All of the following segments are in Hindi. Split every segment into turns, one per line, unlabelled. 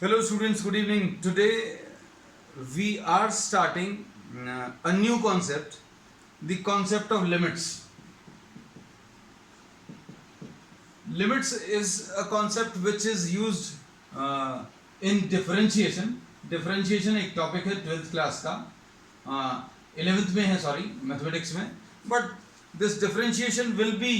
Hello students, good evening. Today we are starting a new concept, the concept of limits. Limits is a concept which is used in differentiation. Differentiation एक टॉपिक है 12th क्लास का, 11th में है, सॉरी मैथमेटिक्स में. But this differentiation will be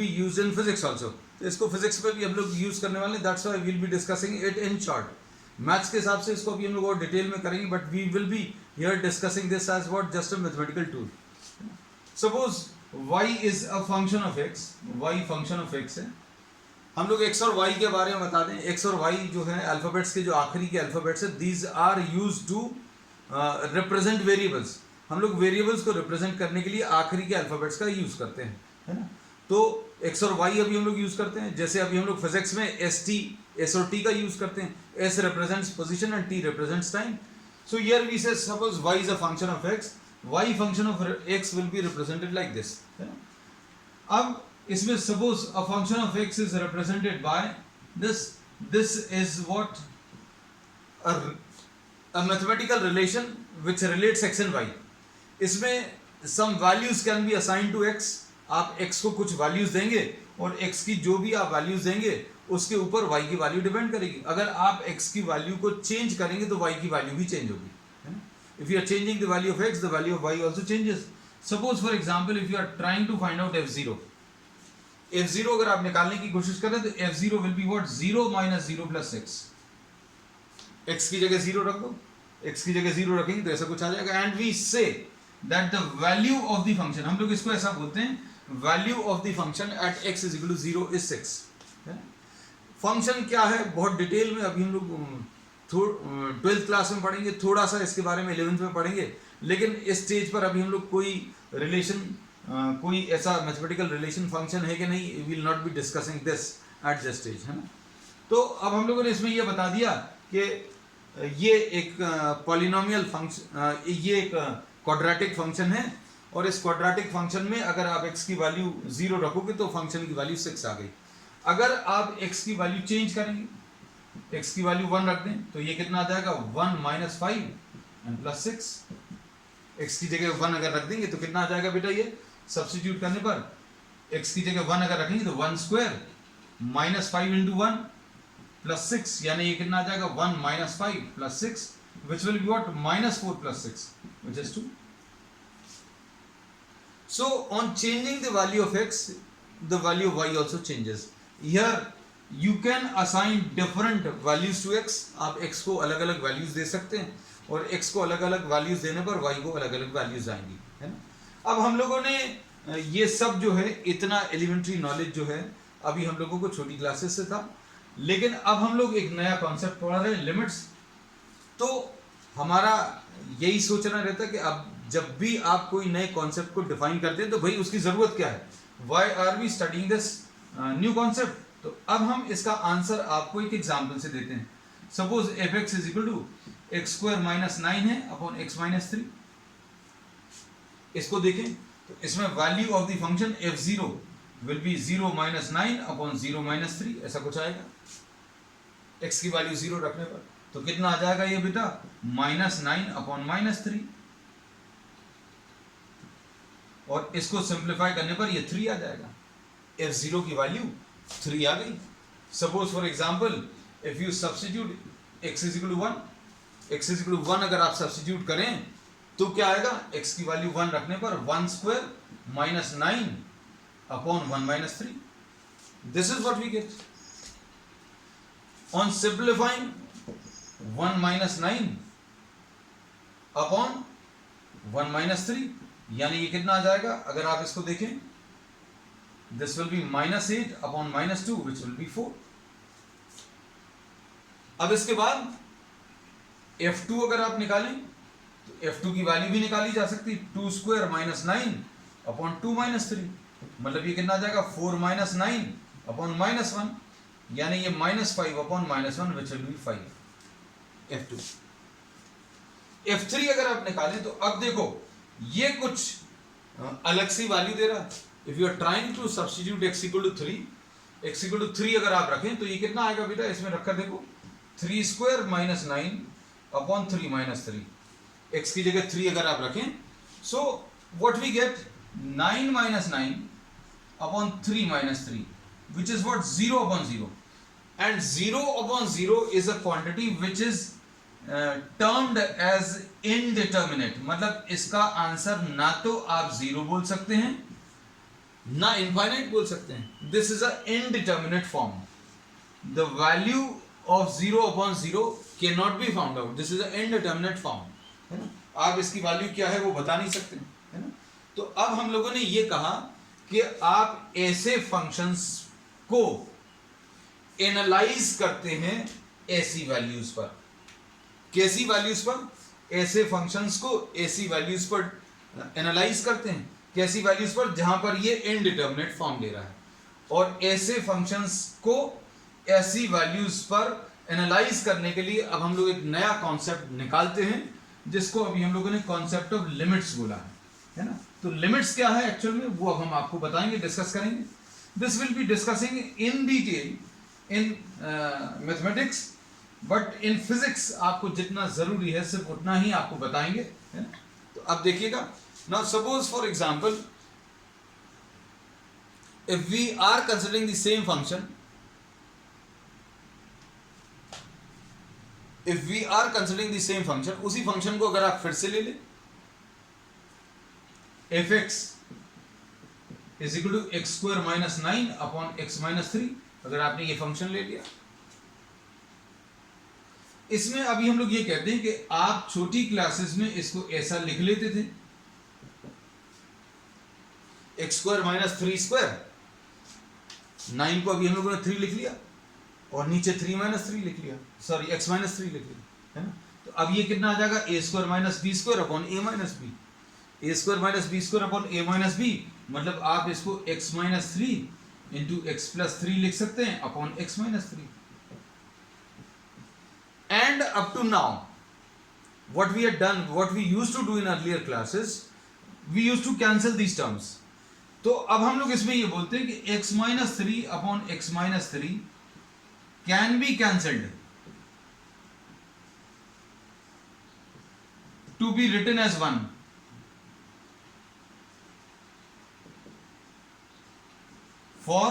used in physics also. तो इसको फिजिक्स में भी हम लोग यूज करने वाले. That's why we will be discussing it in short. Maths के हिसाब से इसको अभी हम लोग और डिटेल में करेंगे, but we will be here discussing this as what just a mathematical tool. Suppose y is a function of x. y function of x है. हम लोग x और y के बारे में बता दें. x और y जो है अल्फाबेट्स के जो आखिरी के अल्फाबेट्स है, these are use to represent variables. हम लोग वेरिएबल्स को रिप्रेजेंट करने के लिए आखिरी के अल्फाबेट्स का यूज करते हैं, है ना. तो x और y अभी हम लोग यूज करते हैं. जैसे अभी हम लोग फिजिक्स में s और t का यूज करते हैं. s represents position and t represents time. So here we say suppose y is a function of x. y function of x will be represented like this. अब इसमें suppose a function of x is represented by this. This is what a mathematical relation which relates x and y. इसमें some values can be assigned to x. आप x को कुछ values देंगे और x की जो भी आप values देंगे उसके ऊपर y की value डिपेंड करेगी. अगर आप x की value को change करेंगे तो y की value भी change होगी. If you are changing the value of x, the value of y also changes. Suppose for example, if you are trying to find out f0, f0 अगर आप निकालने की कोशिश करें तो f0 will be what? 0 minus 0 plus 6. x की जगह 0 रख दो. x की जगह 0 रखेंगे तो ऐसा कुछ आ जाएगा. And we say that the value of the function, हम लोग इसको ऐसा बोलते हैं, value of the function at x is equal to 0 is 6. Function क्या है बहुत डिटेल में अभी हम लोग 12th क्लास में पढ़ेंगे. थोड़ा सा इसके बारे में 11th में पढ़ेंगे. लेकिन इस स्टेज पर अभी हम लोग कोई रिलेशन, कोई ऐसा मैथमेटिकल रिलेशन फंक्शन है कि नहीं, will not be discussing this at this stage, है ना. तो अब हम लोगों ने इसमें ये बता दिया कि ये एक पॉलिनोमियल फंक्शन, ये एक क्वाड्रेटिक फंक्शन है. और इस क्वाड्रेटिक फंक्शन में अगर आप x की वैल्यू 0 रखोगे तो फंक्शन की वैल्यू 6 आ गई. अगर आप x की वैल्यू चेंज करेंगे, x की वैल्यू 1 रख दें तो ये कितना आ जाएगा? 1 minus 5 and plus 6. x की जगह 1 अगर रख देंगे तो कितना आ जाएगा बेटा? ये सब्स्टिट्यूट करने पर x की जगह 1 अगर रखेंगे तो 1 स्क्वायर minus 5 into 1 plus 6, यानी ये कितना आ जाएगा? 1 minus 5 plus 6, which will be what? minus 4 plus 6, which is 2. So on changing the value of x, the value of y also changes. Here you can assign different values to x. आप x को अलग अलग values दे सकते हैं और x को अलग अलग values देने पर y को अलग अलग values आएंगी, है ना. अब हम लोगों ने ये सब जो है, इतना एलिमेंट्री नॉलेज जो है अभी हम लोगों को छोटी क्लासेस से था. लेकिन अब हम लोग एक नया कॉन्सेप्ट पढ़ा रहे हैं, लिमिट्स. तो हमारा यही सोचना रहता है कि अब जब भी आप कोई नए कॉन्सेप्ट को डिफाइन करते हैं तो भाई उसकी जरूरत क्या है. Why are we studying this new concept. तो अब हम इसका आंसर आपको एक एग्जांपल से देते हैं. Suppose f x is equal to x square minus 9 है अपॉन एक्स माइनस 3. इसको देखें तो इसमें value of the function f0 will be 0 minus 9 upon 0 minus 3, ऐसा कुछ आएगा. x की वैल्यू 0 रखने पर तो कितना आ जाएगा ये बेटा? -9 अपॉन -3. और इसको सिंप्लीफाई करने पर ये 3 आ जाएगा. f0 की वैल्यू 3 आ गई. Suppose for example if you substitute x is equal to 1, अगर आप सब्स्टिट्यूट करें तो क्या आएगा? x की वैल्यू 1 रखने पर 1 square minus 9 upon 1 minus 3. This is what we get. On simplifying 1 minus 9 upon 1 minus 3, यानी ये कितना आ जाएगा? अगर आप इसको देखें, this will be -8 upon -2, which will be 4. अब इसके बाद f2 अगर आप निकालें तो f2 की वैल्यू भी निकाली जा सकती है. 2 स्क्वायर माइनस 9 अपॉन 2 minus 3, मतलब ये कितना आ जाएगा? 4 minus 9 अपॉन -1, यानी ये -5 upon -1, which will be 5. f2. f3 अगर आप निकालें तो अब देखो ये कुछ अलग सी वैल्यू दे रहा है. If you are trying to substitute x equal to 3, x equal to 3 अगर आप रखें तो ये कितना आएगा बेटा, इसमें रखकर देखो 3 square minus 9 upon 3 minus 3, x की जगह 3 अगर आप रखें, so what we get 9 minus 9 upon 3 minus 3 which is what 0 upon 0, and 0 upon 0 is a quantity which is termed as indeterminate, मतलब इसका आंसर ना तो आप 0 बोल सकते हैं ना इनफाइनाइट बोल सकते हैं. This is a indeterminate form. The value of 0 upon 0 can not be found out. This is a indeterminate form, है ना. आप इसकी वैल्यू क्या है वो बता नहीं सकते, है ना. तो अब हम लोगों ने ये कहा कि आप ऐसे फंक्शंस को एनालाइज करते हैं ऐसी वैल्यूज पर. कैसी वैल्यूज पर? ऐसे फंक्शंस को ऐसी वैल्यूज पर एनालाइज करते हैं. कैसी वैल्यूज पर? जहां पर ये इनडिटर्मिनेट फॉर्म ले रहा है. और ऐसे फंक्शंस को ऐसी वैल्यूज पर एनालाइज करने के लिए अब हम लोग एक नया कॉन्सेप्ट निकालते हैं, जिसको अभी हम लोगों ने कॉन्सेप्ट ऑफ लिमिट्स बोला है ना. तो लिमिट्स क्या है एक्चुअल में, वो अब हम आपको बताएंगे, डिस्कस करेंगे. This will be discussing in detail in mathematics, but in physics आपको जितना जरूरी है सिर्फ उतना ही आपको बताएंगे, है ना. तो अब देखिएगा, now suppose for example if we are considering the same function, if we are considering the same function, उसी फंक्शन को अगर आप फिर से ले लें, f x is equal to x square minus 9 upon x minus 3, अगर आपने ये फंक्शन ले लिया, इसमें अभी हम लोग ये कहते हैं कि आप छोटी क्लासेस में इसको ऐसा लिख लेते थे, एक्स स्क्वायर माइनस 3 स्क्वायर, 9 को अभी हम लोगों ने 3 लिख लिया और नीचे 3 माइनस 3 लिख लिया, सॉरी एक्स माइनस 3 लिख लिया, है ना. तो अब ये कितना आ जाएगा, A square minus B square upon A minus B, A square minus B square upon A minus B, मतलब आप इसको X minus 3 into X plus 3 लिख सकते हैं upon x minus 3. And up to now, what we had done, what we used to do in earlier classes, we used to cancel these terms. तो अब हम लोग इसमें ये बोलते हैं कि x minus 3 upon x minus 3 can be cancelled to be written as 1. For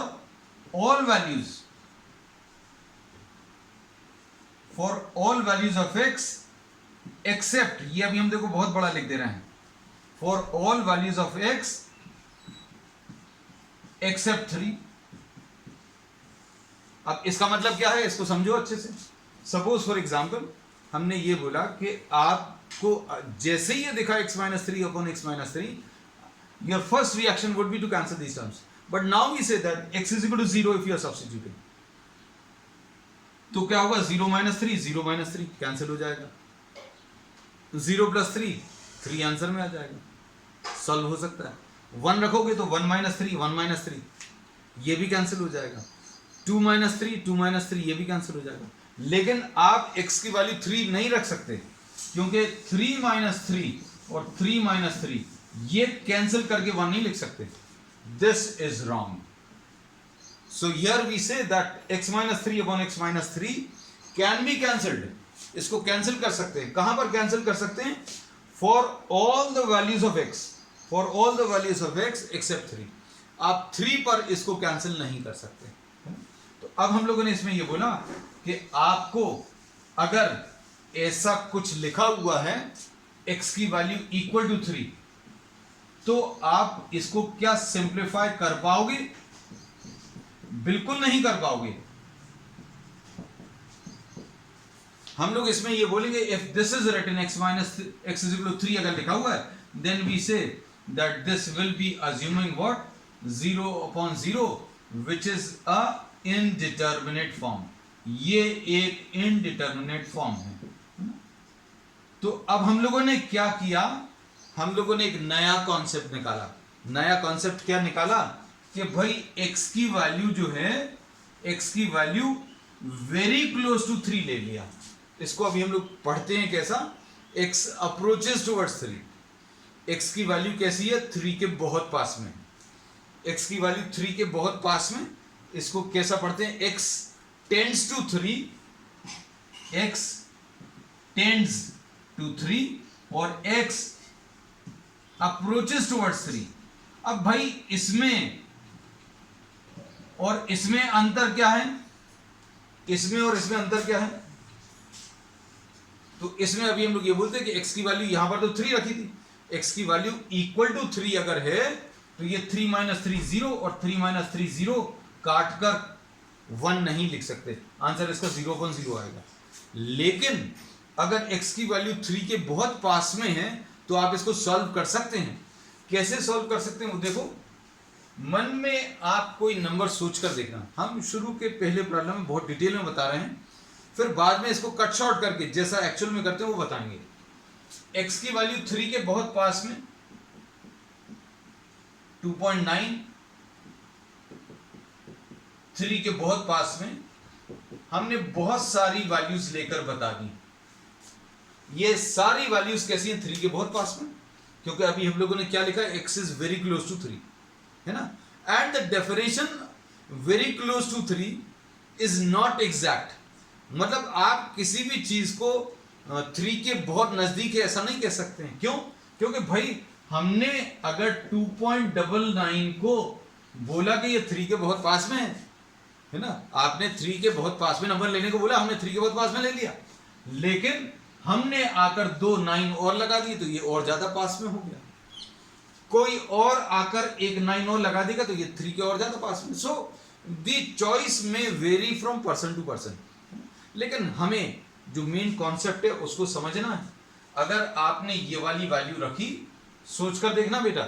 all values, for all values of x except, ये अभी हम देखो बहुत बड़ा लिख दे रहे हैं, for all values of x except 3. अब इसका मतलब क्या है, इसको समझो अच्छे से. सपोज फॉर एग्जाम्पल हमने ये बोला कि आपको जैसे ही ये दिखा x minus 3 upon x minus 3, your first reaction would be to cancel these terms, but now we से that x is equal to 0 if you are substituting. तो क्या होगा, 0 माइनस 3 0 माइनस 3 कैंसिल हो जाएगा, 0 प्लस 3 आंसर में आ जाएगा, सॉल्व हो सकता है. 1 रखोगे तो 1 माइनस 3 1 माइनस 3 ये भी कैंसिल हो जाएगा, 2 माइनस 3 2 माइनस 3 ये भी कैंसिल हो जाएगा. लेकिन आप x की वैल्यू 3 नहीं रख सकते, क्योंकि 3 माइनस 3 और 3 माइनस 3 ये कैंसिल करके 1 नहीं लिख सकते. This is wrong. So here we say that x minus 3 upon x minus 3 can be cancelled. इसको कैंसिल कर सकते हैं. कहां पर कैंसिल कर सकते हैं? For all the values of x, for all the values of x except 3. आप 3 पर इसको कैंसिल नहीं कर सकते. तो अब हम लोगों ने इसमें ये बोला कि आपको अगर ऐसा कुछ लिखा हुआ है x की वैल्यू इक्वल टू 3, तो आप इसको क्या सिंप्लीफाई कर पाओगे? बिल्कुल नहीं कर पाओगे. हम लोग इसमें ये बोलेंगे if this is written x minus x is equal to 3 अगर लिखा हुआ है, देन वी से that this will be assuming what 0 upon 0 which is a indeterminate form. ये एक इनडिटर्मिनेट फॉर्म है. तो अब हम लोगों ने क्या किया, हम लोगों ने एक नया कॉन्सेप्ट निकाला. नया कॉन्सेप्ट क्या निकाला कि भाई x की वैल्यू जो है, x की वैल्यू वेरी क्लोज टू 3 ले लिया. इसको अभी हम लोग पढ़ते हैं कैसा, x अप्रोचेस टुवर्ड्स 3. x की वैल्यू कैसी है, 3 के बहुत पास में. x की वैल्यू 3 के बहुत पास में, इसको कैसा पढ़ते हैं, x tends to 3, x tends to 3 और x अप्रोचेस टुवर्ड्स 3। अब भाई इसमें और इसमें अंतर क्या है, इसमें और इसमें अंतर क्या है, तो इसमें अभी हम लोग ये बोलते हैं कि x की वैल्यू यहां पर तो 3 रखी थी, x की वैल्यू इक्वल टू 3 अगर है तो ये 3 माइनस 3 0 और 3 माइनस 3 0 काट कर 1 नहीं लिख सकते, आंसर इसका 0.0 आएगा। लेकिन अगर x की वैल्यू 3 के बहुत पास में है तो आप इसको सॉल्व कर सकते हैं। कैसे सॉल्व कर सकते हैं वो देखो, मन में आप कोई नंबर सोच कर देखना, हम शुरू के पहले प्रॉब्लम में बहुत डिटेल में बता रहे हैं, फिर बाद में इसको कट शॉर्ट करके जैसा एक्चुअल में करते हैं वो बताएंगे। x की वैल्यू 3 के बहुत पास में 2.9, 3 के बहुत पास में हमने बहुत सारी वैल्यूज लेकर बता दी। ये सारी वैल्यूज कैसी हैं, 3 के बहुत पास में, क्योंकि अभी हम लोगों ने क्या लिखा है, x is very close to 3, है ना। And the definition very close to 3 is not exact, मतलब आप किसी भी चीज को 3 के बहुत नजदीक है ऐसा नहीं कह सकते हैं। क्यों, क्योंकि भाई हमने अगर 2.99 को बोला कि ये 3 के बहुत पास में है ना, आपने 3 के बहुत पास में नंबर लेने को बोला, हमने 3 के बहुत पास में ले लिया, लेकिन हमने आकर 2 9 और लगा दिए तो ये और ज्यादा पास में हो गया। कोई और आकर एक 9 और लगा देगा तो ये 3 के और ज्यादा पास में। So the choice may vary from person to person, लेकिन हमें जो मेन कॉन्सेप्ट है उसको समझना है। अगर आपने ये वाली वैल्यू रखी, सोचकर देखना बेटा,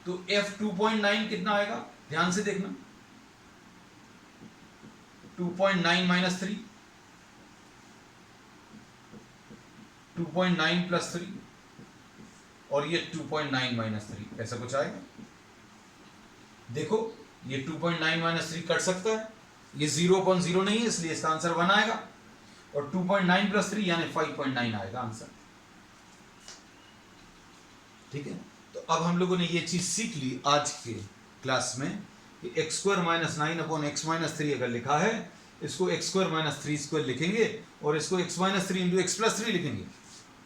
तो f 2.9 कितना आएगा, ध्यान से देखना, 2.9 माइनस 3, 2.9 प्लस 3 और ये 2.9 माइनस 3, ऐसा कुछ आएगा। देखो ये 2.9 माइनस 3 कट सकता है, ये 0.0 नहीं है इसलिए इसका आंसर 1 आएगा, और 2.9 प्लस 3 यानी 5.9 आएगा आंसर। ठीक है, तो अब हम लोगों ने ये चीज सीख ली आज के क्लास में कि x square minus 9 upon x minus 3 अगर लिखा है, इसको x स्क्वायर माइनस 3 स्क्वायर लिखेंगे और इसको x minus 3 into X plus 3 लिखेंगे,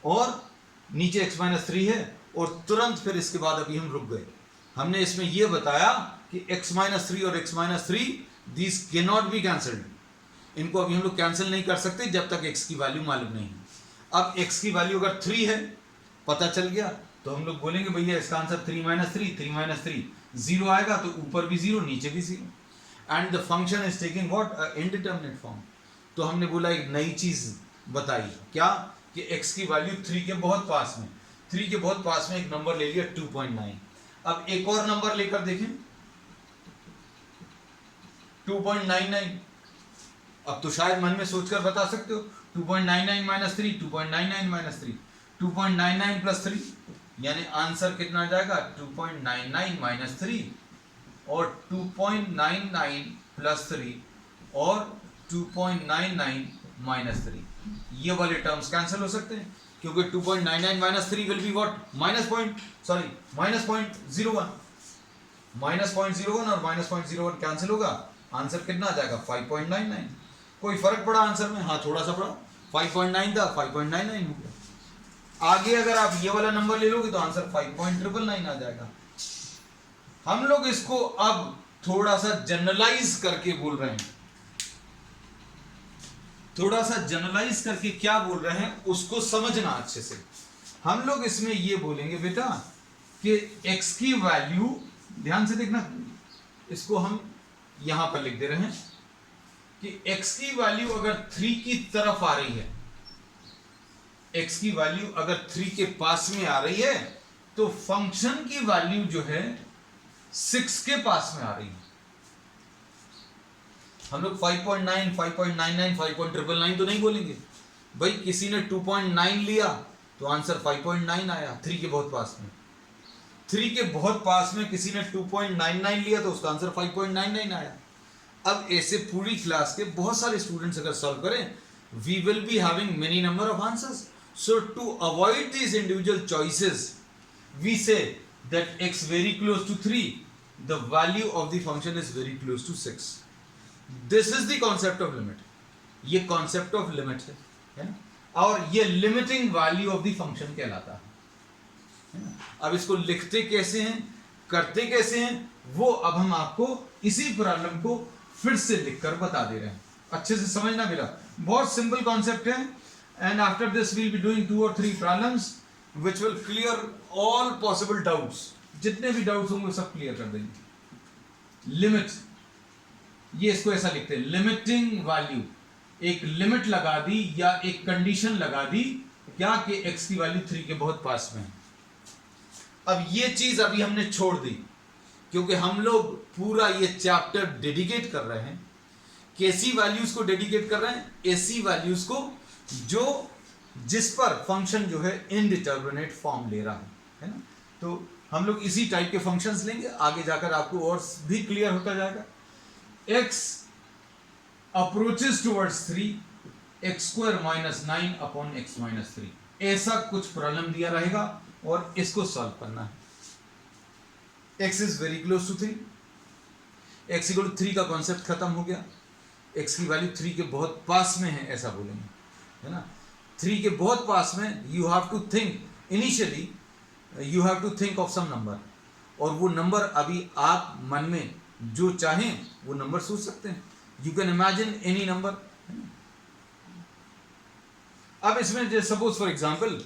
और नीचे x माइनस 3 है, और तुरंत फिर इसके बाद अभी हम रुक गए। हमने इसमें यह बताया कि x माइनस 3 और x minus 3 this can not be cancelled, इनको अभी हम लोग कैंसिल नहीं कर सकते जब तक x की वैल्यू मालूम नहीं है। अब x की वैल्यू अगर 3 है, पता चल गया, तो हम लोग बोलेंगे भैया इसका आंसर 3 माइनस 3, 3 माइनस 3 0 आएगा, तो ऊपर भी 0 नीचे भी 0, and the function is taking what, indeterminate form. तो हमने बोला एक नई चीज बताई, क्या कि x की वैल्यू 3 के बहुत पास में, 3 के बहुत पास में एक नंबर ले लिया 2.9। अब एक और नंबर लेकर देखें 2.99, अब तो शायद मन में सोचकर बता सकते हो, 2.99 माइनस 3, 2.99 माइनस 3, 2.99 प्लस 3 यानी आंसर कितना आ जाएगा, 2.99 माइनस 3 और 2.99 प्लस 3 और 2.99 माइनस 3, ये वाले टर्म्स कैंसिल हो सकते हैं, क्योंकि 2.99 minus 3 will be what, minus 0.01, minus 0.01 और माइनस 0.01 कैंसिल होगा, आंसर कितना आ जाएगा 5.99। कोई फर्क पड़ा आंसर में, हाँ थोड़ा सा पड़ा, 5.9 था 5.99 हो गया। आगे अगर आप ये वाला नंबर ले लोगे तो आंसर 5.999 आ जाएगा। हम लोग इसको अब थोड़ा सा जनरलाइज करके बोल रहे हैं, थोड़ा सा जनरलाइज करके क्या बोल रहे हैं उसको समझना अच्छे से। हम लोग इसमें ये बोलेंगे बेटा कि x की वैल्यू, ध्यान से देखना, इसको हम यहां पर लिख दे रहे हैं कि x की वैल्यू अगर 3 की तरफ आ रही है, x की वैल्यू अगर 3 के पास में आ रही है तो फंक्शन की वैल्यू जो है 6 के पास में आ रही है। हम लोग 5.9, 5.99, 5.999 तो नहीं बोलेंगे भाई, किसी ने 2.9 लिया तो आंसर 5.9 आया 3 के बहुत पास में, 3 के बहुत पास में किसी ने 2.99 लिया तो उसका आंसर 5.99 आया। अब ऐसे पूरी क्लास के बहुत सारे स्टूडेंट्स अगर सॉल्व करें, we will be having many number of answers. So to avoid these individual choices, we say that x very close to 3 the value of the function is very close to 6. This is the concept of limit. ये कॉन्सेप्ट ऑफ लिमिट है ना, और ये limiting value of the function कहलाता है ना. अब इसको लिखते कैसे हैं, करते कैसे हैं, वो अब हम आपको इसी प्रॉब्लम को फिर से लिखकर बता दे रहे हैं. अच्छे से समझना मेरा, बहुत सिंपल कॉन्सेप्ट है. And after this we'll be doing 2 or 3 problems which will clear all possible doubts. जितने भी डाउट्स होंगे सब क्लियर कर देंगे. लिमिट, ये इसको ऐसा लिखते हैं, लिमिटिंग वैल्यू. एक लिमिट लगा दी या एक कंडीशन लगा दी क्या कि x की वैल्यू 3 के बहुत पास में है. अब ये चीज अभी हमने छोड़ दी क्योंकि हम लोग पूरा ये चैप्टर डेडिकेट कर रहे हैं. कैसी वैल्यूज को डेडिकेट कर रहे हैं? ऐसी वैल्यूज को जो जिस पर फंक्शन जो है इनडिटर्मिनेट फॉर्म ले रहा है ना. तो हम लोग इसी टाइप के फंक्शंस लेंगे, आगे जाकर आपको और भी क्लियर होता जाएगा. x approaches towards 3, x² - 9 upon x - 3, ऐसा कुछ प्रॉब्लम दिया रहेगा और इसको सॉल्व करना है. x is very close to 3, x equal to 3 का कॉन्सेप्ट खत्म हो गया. x की वैल्यू 3 के बहुत पास में है ऐसा बोलेंगे, है ना. 3 के बहुत पास में you have to think, initially you have to think of some number, और वो नंबर अभी आप मन में जो चाहें वो नंबर सोच सकते हैं. You can imagine any number. अब इसमें suppose for example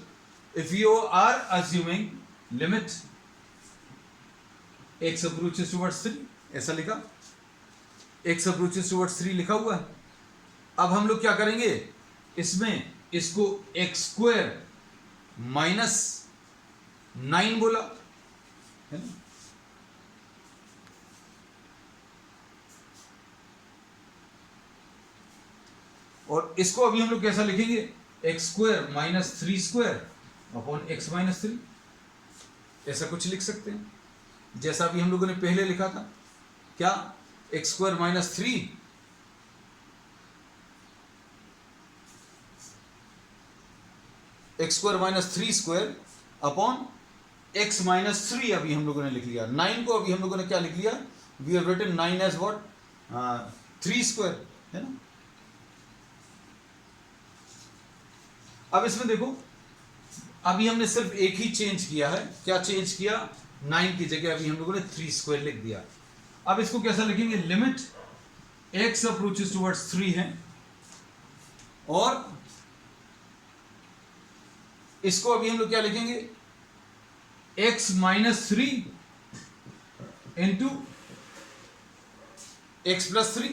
if you are assuming limit x approaches towards 3, ऐसा लिखा, x अप्रोचेस टुवर्ड्स 3 लिखा हुआ है. अब हम लोग क्या करेंगे, इसमें इसको x² - 9 बोला है ना. और इसको अभी हम लोग कैसा लिखेंगे, x² - 3² अपॉन x - 3, ऐसा कुछ लिख सकते हैं जैसा अभी हम लोगों ने पहले लिखा था. क्या, x² - 3 x² - 3² अपॉन x - 3 अभी हम लोगों ने लिख लिया. 9 को अभी हम लोगों ने क्या लिख लिया, we have written 9 as what, 3² है ना. अब इसमें देखो, अभी हमने सिर्फ एक ही चेंज किया है. क्या चेंज किया, 9 की जगह अभी हम लोगों ने 3² लिख दिया. अब इसको कैसा लिखेंगे, लिमिट x अप्रोचेस टुवर्ड्स 3 है और इसको अभी हम लोग क्या लिखेंगे, x - 3 into x + 3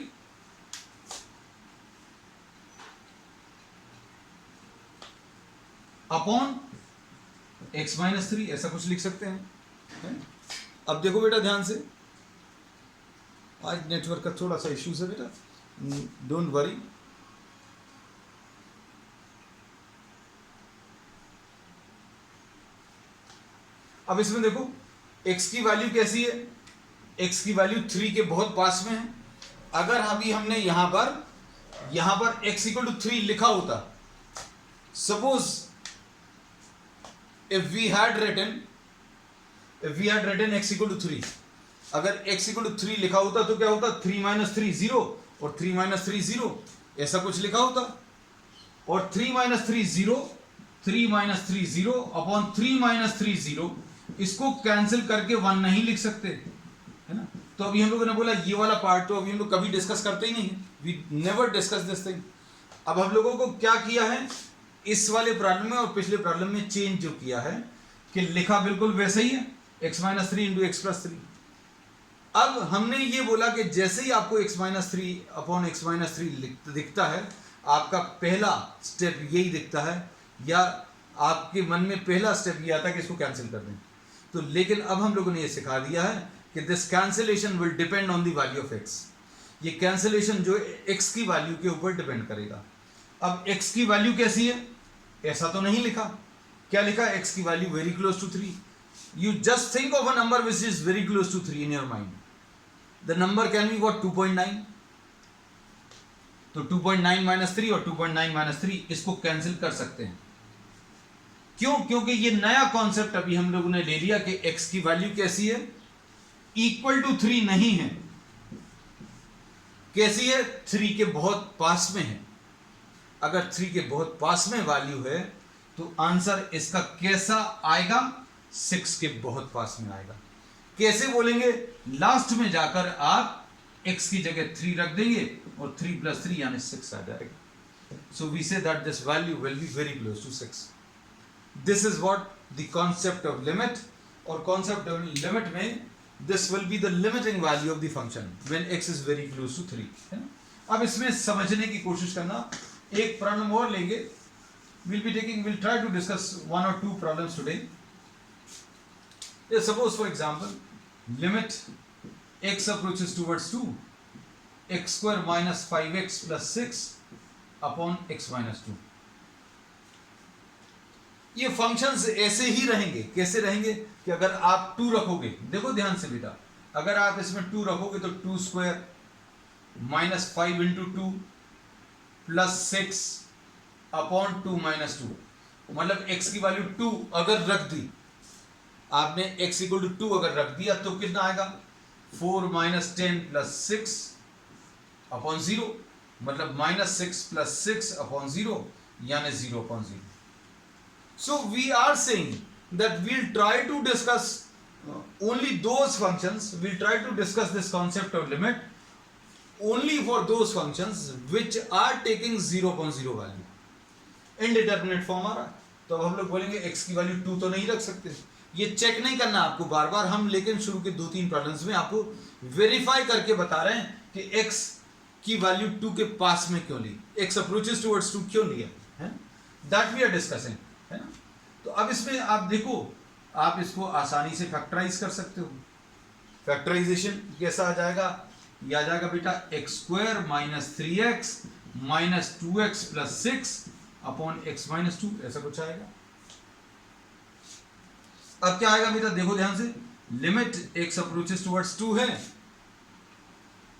upon x - 3, ऐसा कुछ लिख सकते हैं. अब देखो बेटा ध्यान से, आज नेटवर्क का थोड़ा सा इश्यूज है बेटा, डोंट वरी. अब इसमें देखो x की वैल्यू कैसी है, x की वैल्यू 3 के बहुत पास में है. अगर अभी हमने यहां पर x = 3 लिखा होता, suppose if we had written x = 3, अगर x = 3 लिखा होता तो क्या होता, 3 - 3 0 और 3 - 3 0, ऐसा कुछ लिखा होता. और 3 - 3 0, 3 - 3 0 अपॉन 3 - 3 0, इसको कैंसिल करके 1 नहीं लिख सकते, है ना. तो अभी हम लोगों ने बोला ये वाला पार्ट तो अभी हम लोग कभी डिस्कस करते ही नहीं, we never discuss this thing. अब हम लोगों को क्या किया है, इस वाले प्रॉब्लम में और पिछले प्रॉब्लम में चेंज जो किया है कि लिखा बिल्कुल वैसे ही है, x - 3 इंटू x + 3. अब हमने ये बोला कि जैसे ही आपको x - 3 अपॉन x - 3 दिखता है, आपका पहला स्टेप यही दिखता है, या आपके मन में पहला स्टेप ये आता है कि इसको कैंसिल कर दें. तो लेकिन अब हम लोगों ने ये सिखा दिया है कि this cancellation will depend on the value of x. ये कैंसिलेशन जो x की वैल्यू के ऊपर डिपेंड करेगा. अब x की वैल्यू कैसी है, ऐसा तो नहीं लिखा. क्या लिखा, x की value very close to 3. You just think of a number which is very close to 3 in your mind. The number can be what, 2.9. तो 2.9 - 3 और 2.9 - 3 इसको कैंसिल कर सकते हैं. क्यों, क्योंकि ये नया कॉन्सेप्ट अभी हम लोगों ने ले लिया कि x की वैल्यू कैसी है, इक्वल टू 3 नहीं है। कैसी है? 3 के बहुत पास में है। अगर 3 के बहुत पास में वैल्यू है तो आंसर इसका कैसा आएगा? 6 के बहुत पास में आएगा। कैसे बोलेंगे? लास्ट में जाकर आप x की जगह 3 रख देंगे और 3 + 3 यानी 6 आ जाएगा। सो वी से that this value will be very close to 6। This is what the concept of limit. और कॉन्सेप्ट ऑफ लिमिट में this will be the limiting value of the function when x is very close to 3, है ना। अब इसमें समझने की कोशिश करना। एक प्रॉब्लम और लेंगे। we'll try to discuss 1 or 2 problems today. Suppose for example, limit x approaches towards 2, x square minus 5x plus 6 upon x minus 2. ये फंक्शंस ऐसे ही रहेंगे। कैसे रहेंगे? कि अगर आप 2 रखोगे, देखो ध्यान से बेटा, अगर आप इसमें 2 रखोगे तो 2 square minus 5 into 2 plus 6 upon 2 minus 2, मतलब x की वैल्यू 2 अगर रख दी आपने, x इक्वल टू 2 अगर रख दिया तो कितना आएगा? 4 माइनस 10 प्लस 6 अपॉन 0, मतलब माइनस 6 प्लस 6 अपॉन 0 यानी 0 upon 0. So we are saying that we'll try to discuss only those functions, we'll try to discuss this concept of limit only for those functions which are taking 0.0 value. Indeterminate form आ रहा है तो अब हम लोग बोलेंगे x की वैल्यू 2 तो नहीं रख सकते। ये चेक नहीं करना आपको बार बार हम, लेकिन शुरू के 2-3 प्रॉब्लम्स में आपको वेरीफाई करके बता रहे हैं कि x की वैल्यू 2 के पास में क्यों ली, x अप्रोचेस टुवर्ड्स 2 क्यों लिया है, दैट वी आर डिस्कसिंग, है ना। तो अब इसमें आप देखो, आप इसको आसानी से फैक्टराइज कर सकते हो। फैक्टराइजेशन कैसा आ जाएगा? ये आ जाएगा बेटा x square minus 3x minus 2x plus 6 upon x minus 2, ऐसा कुछ आएगा। अब क्या आएगा बेटा? देखो ध्यान से, लिमिट x अप्रोचेस टुवर्ड्स 2 है,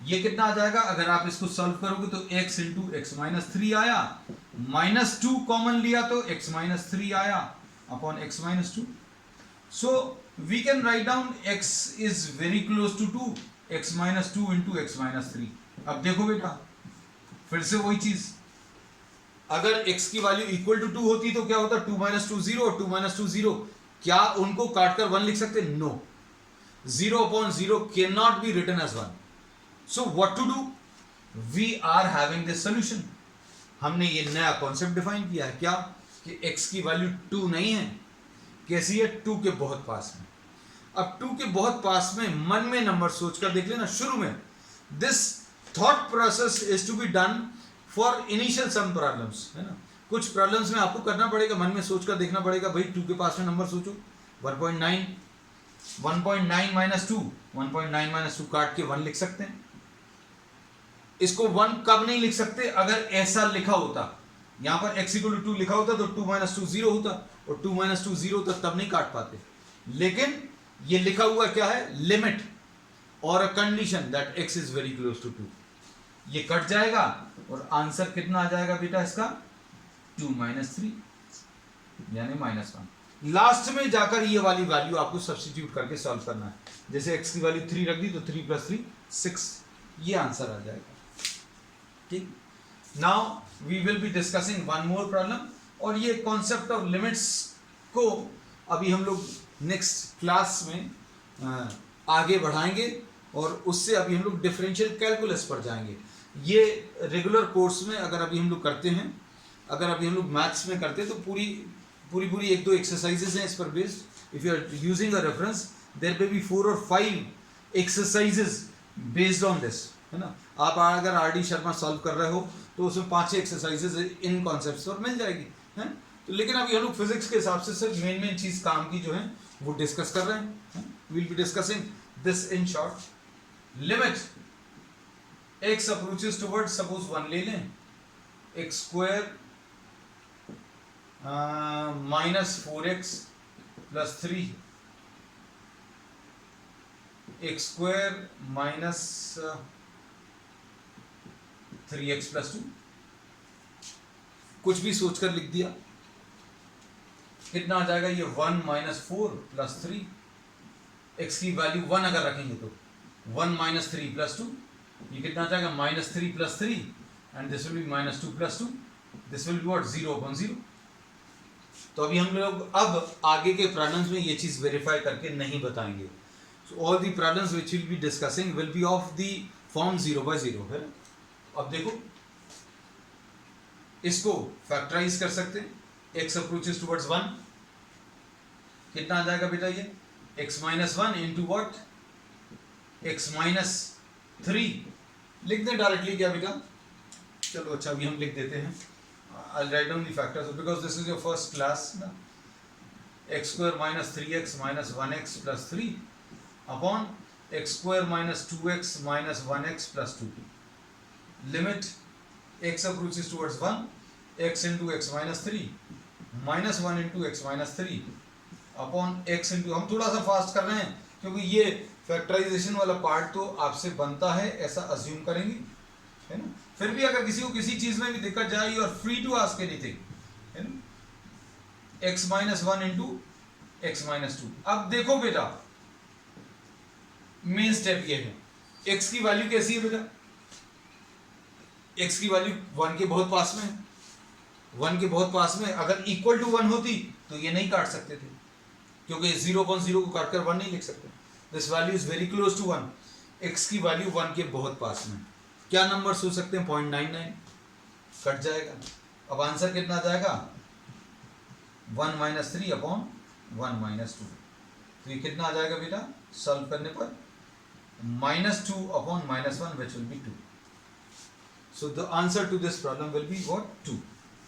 ये कितना आ जाएगा? अगर आप इसको सॉल्व करोगे तो x इंटू एक्स माइनस 3 आया, माइनस 2 कॉमन लिया तो x माइनस 3 आया upon x minus 2. So we can write down x is very close to 2, x minus 2 into x minus 3. अब देखो बेटा, फिर से वही चीज, अगर x की वैल्यू इक्वल टू 2 होती तो क्या होता? 2 minus 2 0 और 2 minus 2 0, क्या उनको काटकर 1 लिख सकते? No, 0 upon 0 cannot be written as 1. So what to do? We are having this solution. हमने ये नया कॉन्सेप्ट डिफाइन किया है, क्या? कि x की वैल्यू 2 नहीं है। कैसी है? 2 के बहुत पास में। अब 2 के बहुत पास में मन में नंबर सोचकर देख लेना शुरू में। This thought process is to be done for initial some problems, है ना। कुछ प्रॉब्लम्स में आपको करना पड़ेगा, मन में सोचकर देखना पड़ेगा, भाई 2 के पास में नंबर सोचो। 1.9 माइनस 2, 1.9 माइनस 2 काट के 1 लिख सकते हैं। इसको 1 कब नहीं लिख सकते? अगर ऐसा लिखा होता, यहां पर x इक्वल टू 2 लिखा होता तो 2 माइनस 2 0 होता, और 2 माइनस 2 0 होता तब नहीं काट पाते। लेकिन ये लिखा हुआ क्या है? लिमिट और a condition that x is very close to 2, ये कट जाएगा और आंसर कितना आ जाएगा बेटा इसका? 2 माइनस 3 यानी माइनस 1। लास्ट में जाकर ये वाली वैल्यू आपको सब्स्टिट्यूट करके सॉल्व करना है। जैसे x की वैल्यू 3 रख दी तो 3 प्लस 3 6, ये आंसर आ जाएगा। ठीक, now we will be discussing one more problem, और ये कॉन्सेप्ट ऑफ लिमिट्स को अभी हम लोग नेक्स्ट क्लास में आगे बढ़ाएंगे, और उससे अभी हम लोग डिफरेंशियल कैलकुलस पर जाएंगे। ये रेगुलर कोर्स में अगर अभी हम लोग करते हैं, अगर अभी हम लोग मैथ्स में करते हैं तो पूरी 1-2 एक्सरसाइजेज हैं इस पर based. If you are using a reference there may be 4 और 5 एक्सरसाइजेज बेस्ड ऑन दिस, है ना। आप अगर आर.डी. शर्मा सॉल्व कर रहे हो तो उसमें 5-6 एक्सरसाइजेज इन कॉन्सेप्ट्स पर मिल जाएगी, है। तो लेकिन अभी हम लोग फिजिक्स के हिसाब से सिर्फ मेन चीज काम की जो है वो डिस्कस कर रहे हैं। We will be discussing this in short. Limit x approaches towards, suppose 1 ले लें, x square minus 4x plus 3, x square minus 3x plus 2, कुछ भी सोचकर लिख दिया। कितना आ जाएगा ये? 1 माइनस 4 प्लस 3 x की वैल्यू 1 अगर रखेंगे तो 1 माइनस 3 प्लस 2, ये कितना आ जाएगा -3 plus 3 and this will be -2 plus 2, this will be what 0/0। तो अभी हम लोग अब आगे के प्रॉब्लम्स में ये चीज वेरीफाई करके नहीं बताएंगे। So all the problems which will be discussing will be of the form 0/0 है। अब देखो इसको फैक्टराइज कर सकते हैं, x अप्रोचेस टुवर्ड्स 1, कितना आ जाएगा बेटा ये x minus 1 into what x minus 3 लिख दें डायरेक्टली क्या बेटा, चलो अच्छा अभी हम लिख देते हैं, I'll write down the factors because this is your first class ना, x square minus 3x minus 1x plus 3 upon x square minus 2x minus 1x plus 2 limit x approaches towards 1 x into x minus 3 minus 1 into x minus 3 upon x into, हम थोड़ा सा फास्ट कर रहे हैं क्योंकि ये फैक्टराइजेशन वाला पार्ट तो आपसे बनता है ऐसा अज्यूम करेंगे, है ना। फिर भी अगर किसी को किसी चीज में भी दिक्कत जाए you are free to ask anything, है ना। x minus 1 into x minus 2। अब देखो बेटा मेन स्टेप ये है, x की वैल्यू कैसी है बेटा, x की वैल्यू 1 के बहुत पास में है, 1 के बहुत पास में, अगर इक्वल टू 1 होती तो ये नहीं काट सकते थे क्योंकि 0/0 को काटकर 1 नहीं लिख सकते। This value is very close to 1, x की वैल्यू 1 के बहुत पास में, क्या नंबर सोच सकते हैं 0.99 कट जाएगा। अब आंसर कितना आ जाएगा 1 माइनस 3 अपॉन 1 माइनस 2, तो ये कितना आ जाएगा बेटा सॉल्व करने पर -2 upon -1 which will be 2। So the answer to this problem will be what 2।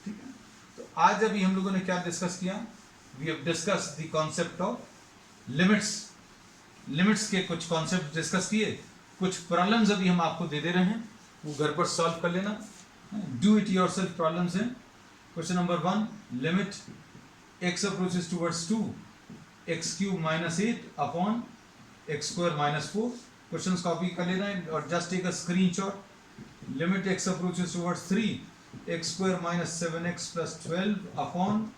ठीक है, तो आज अभी हम लोगों ने क्या डिस्कस किया, we have discuss the concept of limits के कुछ कॉन्सेप्ट डिस्कस किए, कुछ प्रॉब्लम्स अभी हम आपको दे रहे हैं, वो घर पर सॉल्व कर लेना, डू इट योरसेल्फ प्रॉब्लम्स हैं। Question number 1, limit x approaches towards 2 x cube minus 8 upon x square minus 4। Questions copy कर लेना है और just take a screenshot. Limit x approaches towards 3 x square minus 7x plus 12 upon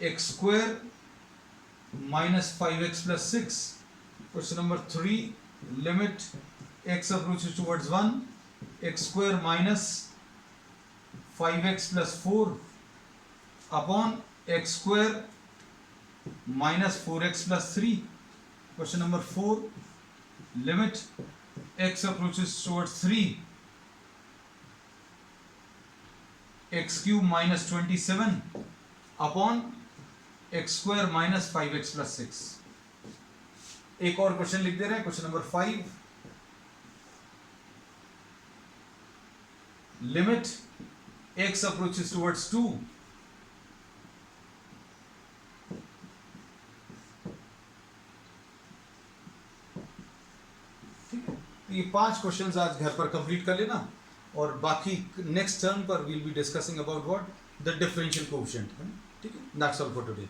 x square minus 5x plus 6। Question number 3, limit x approaches towards 1 x square minus 5x plus 4 upon x square minus 4x plus 3। question number 4, limit x approaches towards 3 x cube minus 27 upon x square minus 5x plus 6। एक और क्वेश्चन लिख दे रहे हैं, question number 5, limit x approaches towards 2 ठीक है, तो ये 5 क्वेश्चंस आज घर पर कंप्लीट कर लेना और बाकी नेक्स्ट टर्म पर will be discussing about what the differential coefficient. ठीक है, दैट्स ऑल फॉर टुडे।